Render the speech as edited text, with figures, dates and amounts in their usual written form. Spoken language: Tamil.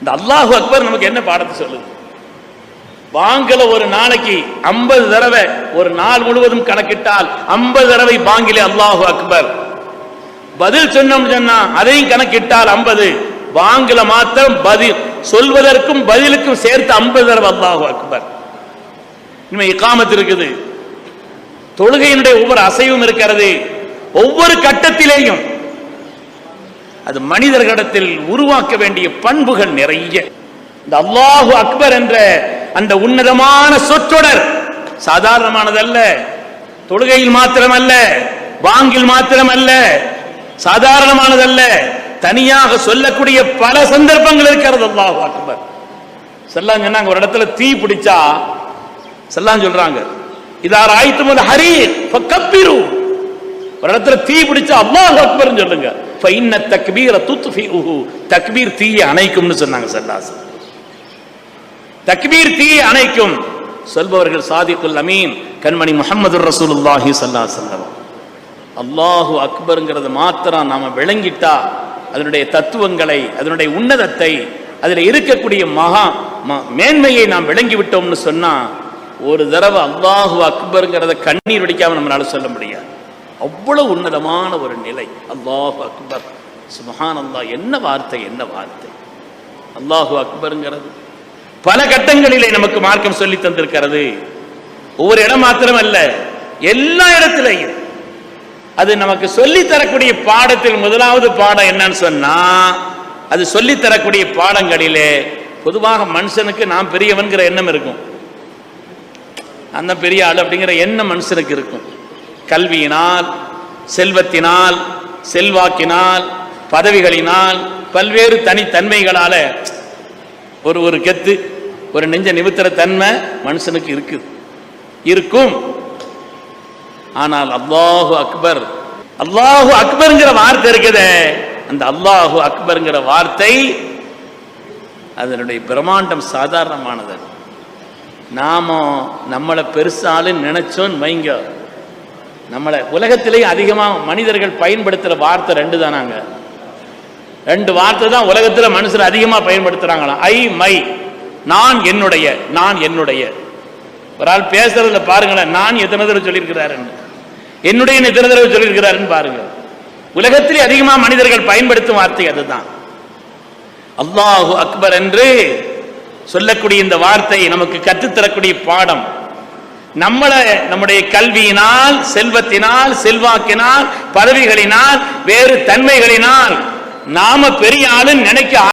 இந்த அல்லாஹு அக்பர் நமக்கு என்ன பாடத்தை சொல்லுது? பாங்கில ஒரு நாளைக்கு 50 தடவை, ஒரு நாள் முழுவதும் கணக்கிட்டால் 50 தடவை பாங்கிலே அல்லாஹு அக்பர். பதில் சொன்னோம் சொன்னா அதையும் கணக்கிட்டால் 50. பாங்கில மாத்திரம் பதில் சொல்வதற்கும் பதிலுக்கும் சேர்த்து 50 தடவை அல்லாஹு அக்பர். இனிமே இகாமத் இருக்குது, தொழுகையினுடைய ஒவ்வொரு அசைவும் இருக்கிறது, ஒவ்வொரு கட்டத்திலேயும் அது மனிதர்களிடத்தில் உருவாக்க வேண்டிய பண்புகள் நிறைய. இந்த அல்லாஹு அக்பர் என்ற அந்த உன்னதமான சொற்றொடர் சாதாரணமானதல்ல. தொழுகையில் மாத்திரமல்ல, பாங்கில் மாத்திரமல்ல, சாதாரணமானதல்ல. தனியாக சொல்லக்கூடிய பல சந்தர்ப்பங்கள் இருக்கிறது. அல்லாஹு அக்பர் ஸல்லல்லாஹு சொன்னாங்க, ஒரு இடத்துல தீ பிடிச்சா ஸல்லல்லாஹு சொல்றாங்க, இதா ராய்துமுல் ஹரீக் ஃபகப்பிரு. ஒரு இடத்துல தீ பிடிச்சா அல்லாஹு அக்பர்னு சொல்லுங்க. ஃபஇன்ன தக்பீர துத்ஃபிஉஹு. தக்பீர் தீயை அணைக்கும்னு சொன்னாங்க ஸல்லல்லாஹு. தக்பீர் தீயை அணைக்கும். சொல்பவர்கள் சாதிக்குல் அமீன் கண்மணி முஹம்மதுர் ரசூலுல்லாஹி ஸல்லல்லாஹு அலைஹி வஸல்லம். அல்லாஹு அக்பர்ங்கிறது மாத்திரம் நாம விளங்கிட்டா, அதனுடைய தத்துவங்களை, அதனுடைய உன்னதத்தை, அதில் இருக்கக்கூடிய மகா மேன்மையை நாம் விளங்கி விட்டோம்னு சொன்னா, ஒரு தடவை அல்லாஹு அக்பர்ங்கிறத கண்ணீர் வடிக்காம நம்மளால சொல்ல முடியாது. அவ்வளவு உன்னதமான ஒரு நிலை. அல்லாஹு அக்பர், சுப்ஹானல்லாஹ். என்ன வார்த்தை, என்ன வார்த்தை! அல்லாஹு அக்பர்ங்கிறது பல கட்டங்களிலே நமக்கு மார்க்கம் சொல்லி தந்திருக்கிறது. ஒவ்வொரு இடம் மாத்திரமல்ல, எல்லா இடத்திலையும். அது நமக்கு சொல்லி தரக்கூடிய பாடத்தில் முதலாவது பாடம் என்னன்னு சொன்னா, அது சொல்லி தரக்கூடிய பாடங்களிலே பொதுவாக மனுஷனுக்கு நான் பெரியவன்கிற எண்ணம் இருக்கும். அந்த பெரிய ஆள் அப்படிங்கிற எண்ணம் மனுஷனுக்கு இருக்கும். கல்வியினால், செல்வத்தினால், செல்வாக்கினால், பதவிகளினால், பல்வேறு தனித்தன்மைகளால ஒரு கெத்து, ஒரு நெஞ்ச நிமித்திர தன்மை மனுஷனுக்கு இருக்கும். ஆனால் அல்லாஹு அக்பர், அல்லாஹு அக்பர்ங்கிற வார்த்தை இருக்குதே, அந்த அல்லாஹு அக்பர்ங்கிற வார்த்தை அதனுடைய பிரம்மாண்டம் சாதாரணமானது. நாம நம்மளை பெருசாலும் நினைச்சோன்னு வைங்க, நம்மளை உலகத்திலேயே அதிகமாக மனிதர்கள் பயன்படுத்துகிற வார்த்தை 2 தானாங்க. 2 வார்த்தை தான் உலகத்தில் மனுஷர் அதிகமாக பயன்படுத்துறாங்களாம். ஐ, மை, நான் என்னுடைய, நான் என்னுடைய. ஒரு ஆள் பேசுறதுல பாருங்களேன், நான் எத்தனை தடவை சொல்லியிருக்கிறாருன்னு, என்னுடைய எத்தனை தடவை சொல்லியிருக்கிறாருன்னு பாருங்க. உலகத்திலே அதிகமாக மனிதர்கள் பயன்படுத்தும் வார்த்தை அதுதான். அல்லாஹு அக்பர் என்று சொல்லக்கூடிய இந்த வார்த்தை நமக்கு கற்றுத்தரக்கூடிய பாடம். நம்முடைய கல்வியினால், செல்வத்தினால், செல்வாக்கினால், பதவிகளினால், வேறு தன்மைகளினால் நாம பெரிய ஆளுன்னு நினைக்க